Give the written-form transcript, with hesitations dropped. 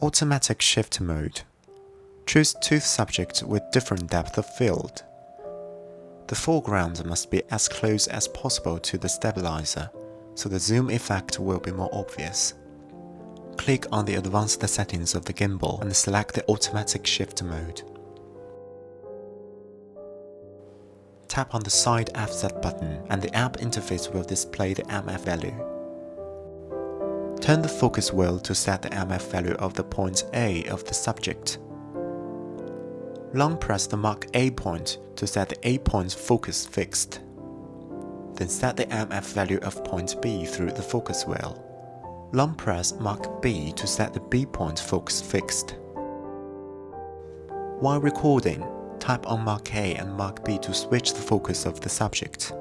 Automatic shift mode. Choose two subjects with different depth of field. The foreground must be as close as possible to the stabilizer, so the zoom effect will be more obvious. Click on the advanced settings of the gimbal and select the automatic shift mode. Tap on the side FZ button and the app interface will display the MF value. Turn the focus wheel to set the MF value of the point A of the subject. Long press the Mark A point to set the A point focus fixed. Then set the MF value of point B through the focus wheel. Long press Mark B to set the B point focus fixed. While recording, tap on Mark A and Mark B to switch the focus of the subject.